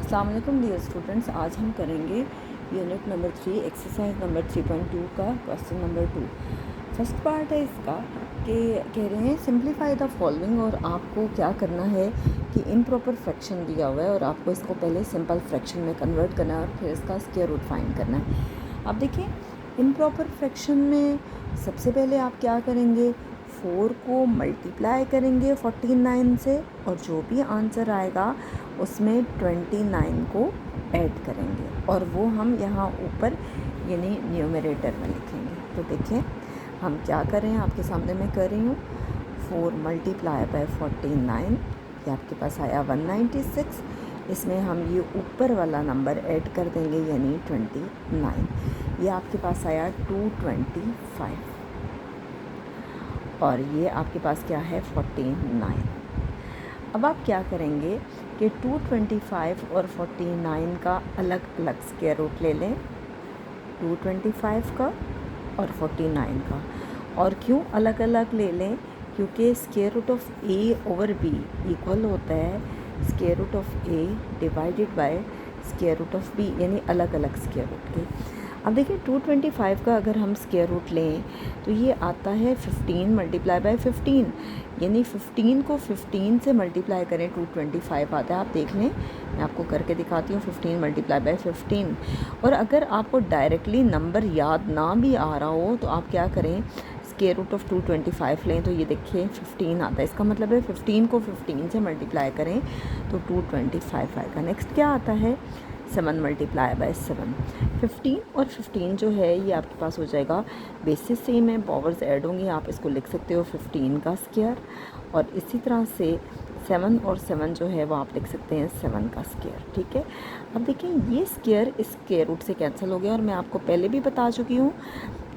अस्सलाम वालेकुम dear students. आज हम करेंगे यूनिट नंबर 3 एक्सरसाइज नंबर 3.2 का क्वेश्चन नंबर 2। फर्स्ट पार्ट है इसका कि कह रहे हैं सिंप्लीफाई द फॉलोइंग, और आपको क्या करना है कि इम्प्रॉपर फ्रैक्शन दिया हुआ है और आपको इसको पहले सिंपल फ्रैक्शन में कन्वर्ट करना है और फिर इसका स्क्वायर रूट फाइंड करना है। अब देखिए इम्प्रॉपर फ्रैक्शन में सबसे पहले आप क्या करेंगे, 4 को मल्टीप्लाई करेंगे 49 से और जो भी आंसर आएगा उसमें 29 को ऐड करेंगे और वो हम यहाँ ऊपर यानी न्यूमरेटर में लिखेंगे। तो देखिए हम क्या कर रहे हैं, आपके सामने मैं कर रही हूँ 4 मल्टीप्लाई बाय 49, ये आपके पास आया 196। इसमें हम ये ऊपर वाला नंबर ऐड कर देंगे यानी 29, ये आपके पास आया 225 और ये आपके पास क्या है 49। अब आप क्या करेंगे कि 225 और 49 का अलग अलग स्क्वायर रूट ले लें, 225 का और 49 का। और क्यों अलग अलग ले लें, क्योंकि square root of A over B equal होता है square root of A divided by square root of B, यानी अलग अलग स्क्वायर रूट के। अब देखिए 225 का अगर हम स्क्वायर रूट लें तो ये आता है 15 मल्टीप्लाई बाय 15, यानी 15 को 15 से मल्टीप्लाई करें 225 आता है। आप देख लें, मैं आपको करके दिखाती हूँ 15 मल्टीप्लाई बाय 15। और अगर आपको डायरेक्टली नंबर याद ना भी आ रहा हो तो आप क्या करें, स्क्वायर रूट ऑफ 225 लें तो ये देखिए 15 आता है। इसका मतलब है 15 को 15 से मल्टीप्लाई करें तो 225 आएगा। नेक्स्ट क्या आता है 7 मल्टीप्लाई बाय 7। 15 और 15 जो है ये आपके पास हो जाएगा, बेसिस सेम है, पावर्स ऐड होंगी, आप इसको लिख सकते हो 15 का स्क्वायर। और इसी तरह से 7 और 7 जो है वो आप लिख सकते हैं 7 का स्क्वायर। ठीक है, अब देखिए ये स्क्वायर इस स्क्वायर रूट से कैंसिल हो गया और मैं आपको पहले भी बता चुकी हूँ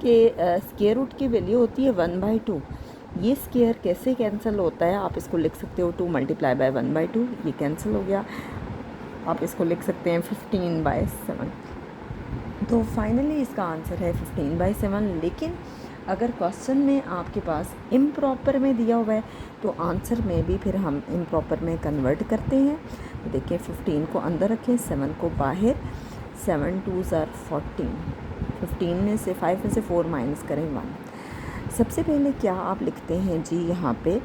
कि स्क्वायर रूट की वैल्यू होती है 1/2। ये स्क्वायर कैसे कैंसिल होता है, आप इसको लिख सकते हो 2 मल्टीप्लाई बाय 1/2, ये कैंसिल हो गया। आप इसको लिख सकते हैं 15/7। तो फाइनली इसका आंसर है 15/7। लेकिन अगर क्वेश्चन में आपके पास इम्प्रॉपर में दिया हुआ है तो आंसर में भी फिर हम इम्प्रॉपर में कन्वर्ट करते हैं। तो देखिए 15 को अंदर रखें, 7 को बाहर, 7 2s are 14, 15 में से 5 में से 4 माइनस करें 1। सबसे पहले क्या आप लिखते हैं जी, यहाँ पे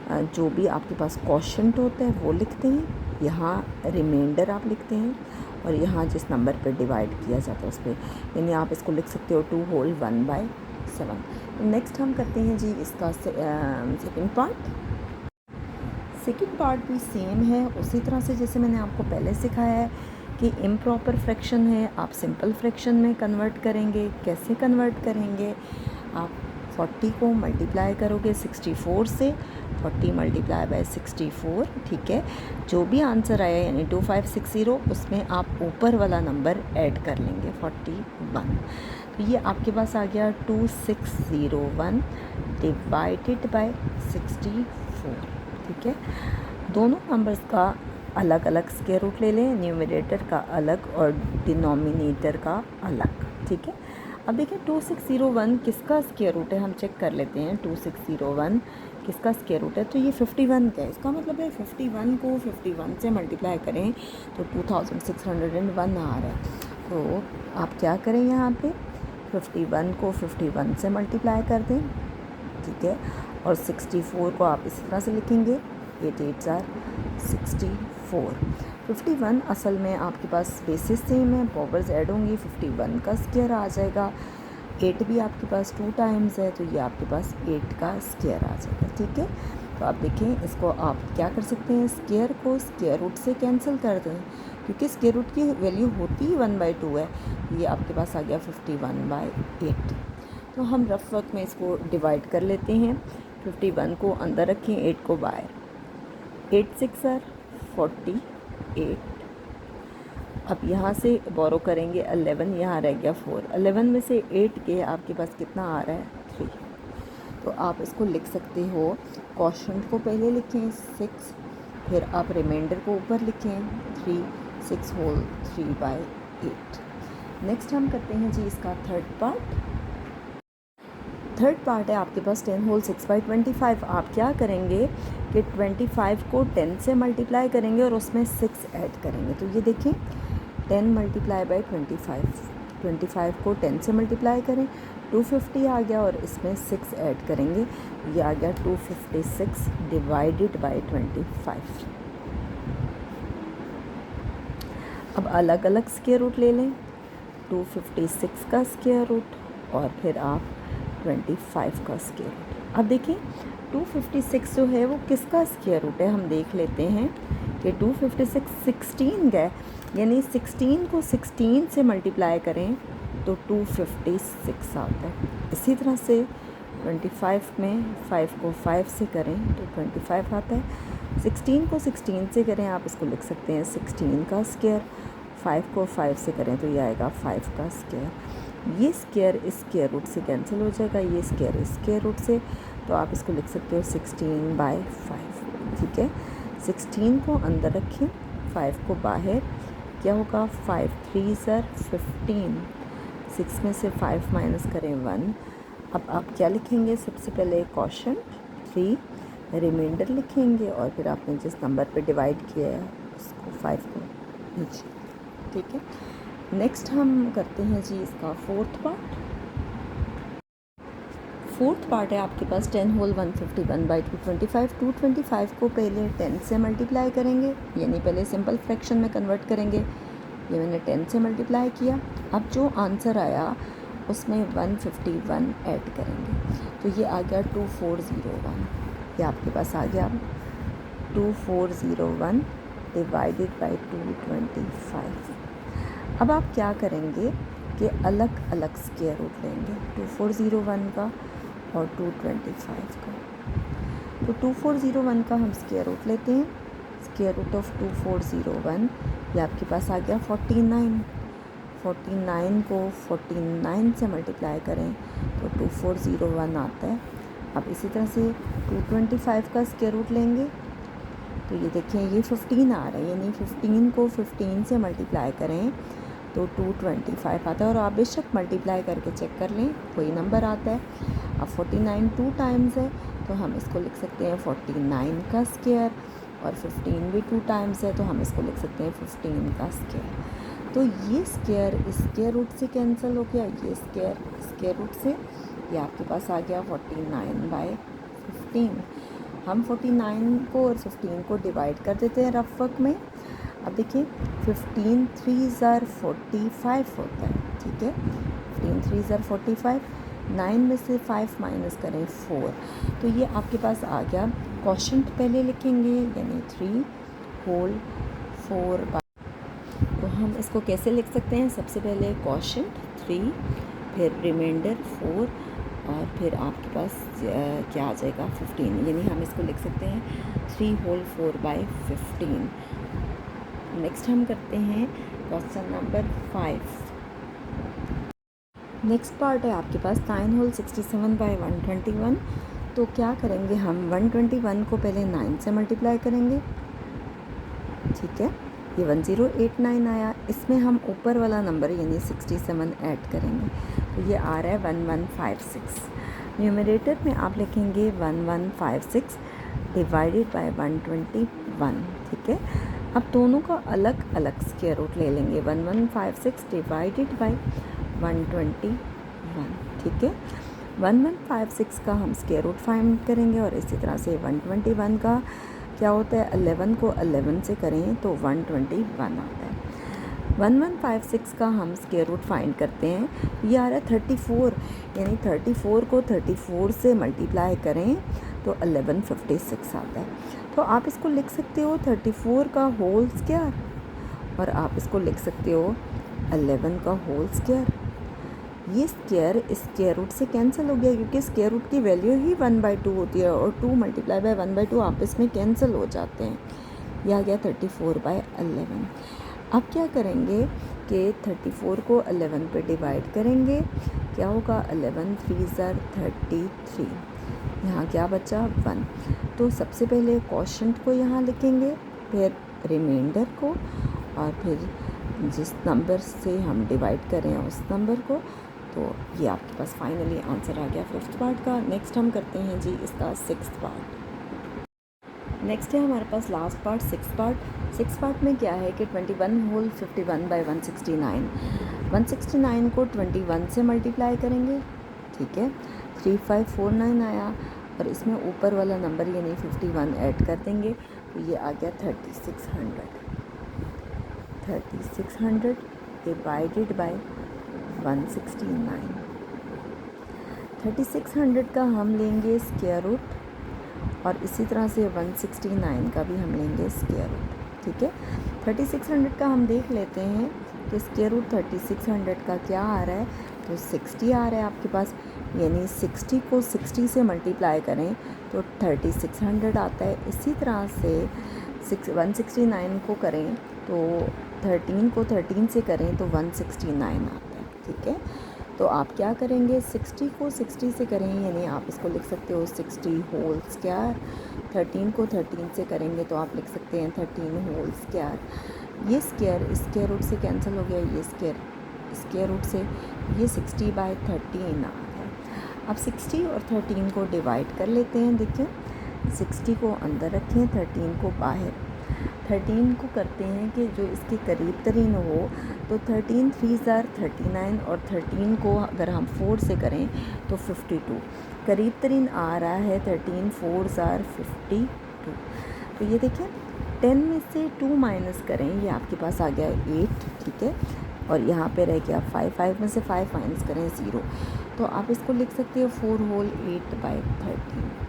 जो भी आपके पास क्वोशंट होता है वो लिखते हैं, यहाँ रिमाइंडर आप लिखते हैं और यहाँ जिस नंबर पर डिवाइड किया जाता है उस पर, यानी आप इसको लिख सकते हो 2 होल 1/7। नेक्स्ट हम करते हैं जी इसका सेकंड पार्ट। सेकंड पार्ट भी सेम है उसी तरह से जैसे मैंने आपको पहले सिखाया है कि इम्प्रॉपर फ्रैक्शन है, आप सिंपल फ्रैक्शन में कन्वर्ट करेंगे। कैसे कन्वर्ट करेंगे, आप 40 को मल्टीप्लाई करोगे 64 से, 40 मल्टीप्लाई बाय 64, ठीक है। जो भी आंसर आया यानी 2560 उसमें आप ऊपर वाला नंबर ऐड कर लेंगे 41। तो ये आपके पास आ गया 2601 डिवाइडेड बाय 64, ठीक है। दोनों नंबर्स का अलग अलग स्क्वायर रूट ले लें, न्यूमरेटर का अलग और डिनोमिनेटर का अलग, ठीक है। अब देखिए 2601 किसका स्क्वायर रूट है, हम चेक कर लेते हैं। 2601 किसका स्क्वायर रूट है, तो ये 51 का है। इसका मतलब है 51 को 51 से मल्टीप्लाई करें तो 2601 आ रहा है। तो आप क्या करें, यहाँ पे 51 को 51 से मल्टीप्लाई कर दें, ठीक है। और 64 को आप इस तरह से लिखेंगे 8 8s are 64। 51 असल में आपके पास बेसिस सेम है, पावर्स ऐड होंगी, 51 का स्क्वायर आ जाएगा। 8 भी आपके पास 2 टाइम्स है तो ये आपके पास 8 का स्क्वायर आ जाएगा, ठीक है। तो आप देखें इसको आप क्या कर सकते हैं, स्क्वायर को स्क्वायर रूट से कैंसिल कर दें, क्योंकि स्क्वायर रूट की वैल्यू होती ही 1/2 है। ये आपके पास आ गया 51/8। तो हम रफ वर्क में इसको डिवाइड कर लेते हैं। 51 को अंदर रखें, 8 को बाहर, 8 6 are 48। अब यहाँ से बोरो करेंगे 11, यहाँ रह गया 4। 11 में से 8 के आपके पास कितना आ रहा है 3। तो आप इसको लिख सकते हो, क्वोशंट को पहले लिखें 6, फिर आप रिमाइंडर को ऊपर लिखें 3, 6 होल 3/8। नेक्स्ट हम करते हैं जी इसका थर्ड पार्ट। थर्ड पार्ट है आपके पास 10 होल 6/25। आप क्या करेंगे कि 25 को 10 से मल्टीप्लाई करेंगे और उसमें 6 ऐड करेंगे। तो ये देखें 10 मल्टीप्लाई बाई 25 को 10 से मल्टीप्लाई करें 250 आ गया और इसमें 6 ऐड करेंगे, ये आ गया 256 डिवाइडेड बाई 25। अब अलग अलग स्क्वायर रूट ले लें, 256 का स्क्वायर रूट और फिर आप 25 का स्क्वायर रूट। अब देखिए 256 जो है वो किसका स्क्वायर रूट है, हम देख लेते हैं कि 256 16 का है, यानी 16 को 16 से मल्टीप्लाई करें तो 256 आता है। इसी तरह से 25 में 5 को 5 से करें तो 25 आता है। 16 को 16 से करें, आप इसको लिख सकते हैं 16 का स्क्वायर। 5 को 5 से करें तो ये आएगा 5 का स्क्वायर। ये स्क्वायर इस स्क्वायर रूट से कैंसिल हो जाएगा, ये स्क्वायर इस स्क्वायर रूट से, तो आप इसको लिख सकते हो 16/5। ठीक है, 16 को अंदर रखें, 5 को बाहर, क्या होगा 5 3 15, 6 में से 5 माइनस करें 1। अब आप क्या लिखेंगे, सबसे पहले क्वोशंट 3, रिमाइंडर लिखेंगे और फिर आपने जिस नंबर पे डिवाइड किया है उसको 5 को नीचे। ठीक है, नेक्स्ट हम करते हैं जी इसका फोर्थ पार्ट है आपके पास 10 होल 151/225। 225 को पहले 10 से मल्टीप्लाई करेंगे, यानी पहले सिंपल फ्रैक्शन में कन्वर्ट करेंगे। ये मैंने 10 से मल्टीप्लाई किया, अब जो आंसर आया उसमें 151 ऐड करेंगे, तो ये आ गया 2401। ये आपके पास आ गया 2401 डिवाइडेड बाई 225। अब आप क्या करेंगे कि अलग अलग स्क्वायर रूट लेंगे, 2401 का और 225 का। तो 2401 का हम स्क्वायर रूट लेते हैं, स्क्वायर रूट ऑफ 2401, ये आपके पास आ गया 49। 49 को 49 से मल्टीप्लाई करें तो 2401 आता है। अब इसी तरह से 225 का स्क्वायर रूट लेंगे, तो ये देखिए ये 15 आ रहा है, यानी 15 को 15 से मल्टीप्लाई करें तो 225 आता है। और आप बेशक मल्टीप्लाई करके चेक कर लें, कोई नंबर आता है। अब 49 2 टाइम्स है तो हम इसको लिख सकते हैं 49 का स्क्वायर, और 15 भी 2 टाइम्स है तो हम इसको लिख सकते हैं 15 का स्क्वायर। तो ये स्क्वायर इस स्क्वायर रूट से कैंसिल हो गया, ये स्क्वायर स्क्वायर रूट से, ये आपके पास आ गया 49/15। हम 49 को और 15 को डिवाइड कर देते हैं रफ वर्क में। अब देखिए 15 3 45 होता है। ठीक है, 15 3 45, 9 में से 5 माइनस करें 4, तो ये आपके पास आ गया। क्वोशंट पहले लिखेंगे, यानी 3 होल 4। तो हम इसको कैसे लिख सकते हैं, सबसे पहले क्वोशंट 3, फिर रिमाइंडर 4 और फिर आपके पास क्या आ जाएगा 15, यानी हम इसको लिख सकते हैं 3 होल 4/15। नेक्स्ट हम करते हैं क्वेश्चन नंबर 5। नेक्स्ट पार्ट है आपके पास 9 होल 67/121। तो क्या करेंगे, हम 121 को पहले 9 से मल्टीप्लाई करेंगे। ठीक है, ये 1089 आया, इसमें हम ऊपर वाला नंबर यानी 67 ऐड करेंगे, तो ये आ रहा है 1156। न्यूमरेटर में आप लिखेंगे 1156 डिवाइडेड बाय 121। ठीक है, अब दोनों का अलग अलग स्क्वायर रूट ले लेंगे, 1156 डिवाइडेड बाय 121। ठीक है, 1156 का हम स्क्वायर रूट फाइंड करेंगे और इसी तरह से 121 का क्या होता है, 11 को 11 से करें तो 121 आता है। 1156 का हम स्क्वायर रूट फाइंड करते हैं, ये आ रहा है 34, यानी 34 को 34 से मल्टीप्लाई करें तो 1156 आता है। तो आप इसको लिख सकते हो 34 का होल स्क्वायर और आप इसको लिख सकते हो 11 का होल स्क्वायर। ये स्क्वायर इस स्क्वायर रूट से कैंसिल हो गया, क्योंकि स्क्वायर रूट की वैल्यू ही 1/2 होती है और 2 मल्टीप्लाई बाय 1/2 आपस में कैंसिल हो जाते हैं। यह आ गया 34/11। अब क्या करेंगे कि 34 को 11 पे डिवाइड करेंगे, क्या होगा 11 3 33, यहाँ क्या बचा 1। तो सबसे पहले क्वोशंट को यहाँ लिखेंगे, फिर रिमाइंडर को और फिर जिस नंबर से हम डिवाइड करें उस नंबर को। तो ये आपके पास फाइनली आंसर आ गया 5th पार्ट का। नेक्स्ट हम करते हैं जी इसका 6th पार्ट। नेक्स्ट है हमारे पास last part 6th part. 6th part में क्या है कि 21 होल 51 बाई 169, 169 को 21 से मल्टीप्लाई करेंगे, ठीक है। 3549 आया और इसमें ऊपर वाला नंबर यानी 51 ऐड कर देंगे तो ये आ गया 3600। 3600 डिवाइडेड बाय 169। 3600 का हम लेंगे स्क्वायर रूट और इसी तरह से 169 का भी हम लेंगे स्क्वायर रूट, ठीक है। 3600 का हम देख लेते हैं कि स्क्वायर रूट 3600 का क्या आ रहा है, तो 60 आ रहा है आपके पास, यानी 60 को 60 से मल्टीप्लाई करें तो 3600 आता है। इसी तरह से 169 को करें तो 13 को 13 से करें तो 169 आता है, ठीक है। तो आप क्या करेंगे, 60 को 60 से करें, यानी आप इसको लिख सकते हो 60 होल स्क्वायर। 13 को 13 से करेंगे तो आप लिख सकते हैं 13 होल स्क्वायर। ये स्क्वायर रूट से कैंसिल हो गया, ये स्क्वायर रूट से, ये 60/13 आ गया। अब 60 और 13 को डिवाइड कर लेते हैं। देखिए 60 को अंदर रखें, 13 को बाहर। 13 को करते हैं कि जो इसके करीब तरीन हो, तो 13 3 39 और 13 को अगर हम 4 से करें तो 52। करीब तरीन आ रहा है 13 4 52। तो ये देखिए 10 में से 2 माइनस करें, ये आपके पास आ गया 8, ठीक है। और यहाँ पे रह गया 5 में से 5 माइनस करें 0, तो आप इसको लिख सकते हो 4 होल 8/13।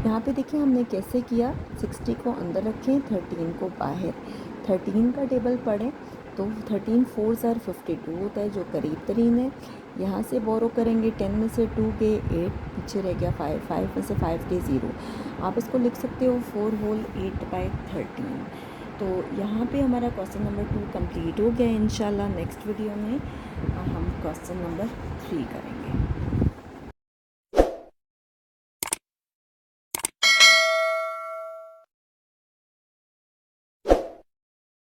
यहाँ पे देखिए हमने कैसे किया, 60 को अंदर रखें, 13 को बाहर। 13 का टेबल पढ़ें तो 13 4 52 होता है जो करीब तरीन है। यहाँ से बोरो करेंगे 10 में से 2 के 8, पीछे रह गया 5 में से 5 के 0। आप इसको लिख सकते हो 4 होल 8/13। तो यहाँ पे हमारा क्वेश्चन नंबर 2 कंप्लीट हो गया। इंशाल्लाह नेक्स्ट वीडियो में हम क्वेश्चन नंबर 3 करेंगे।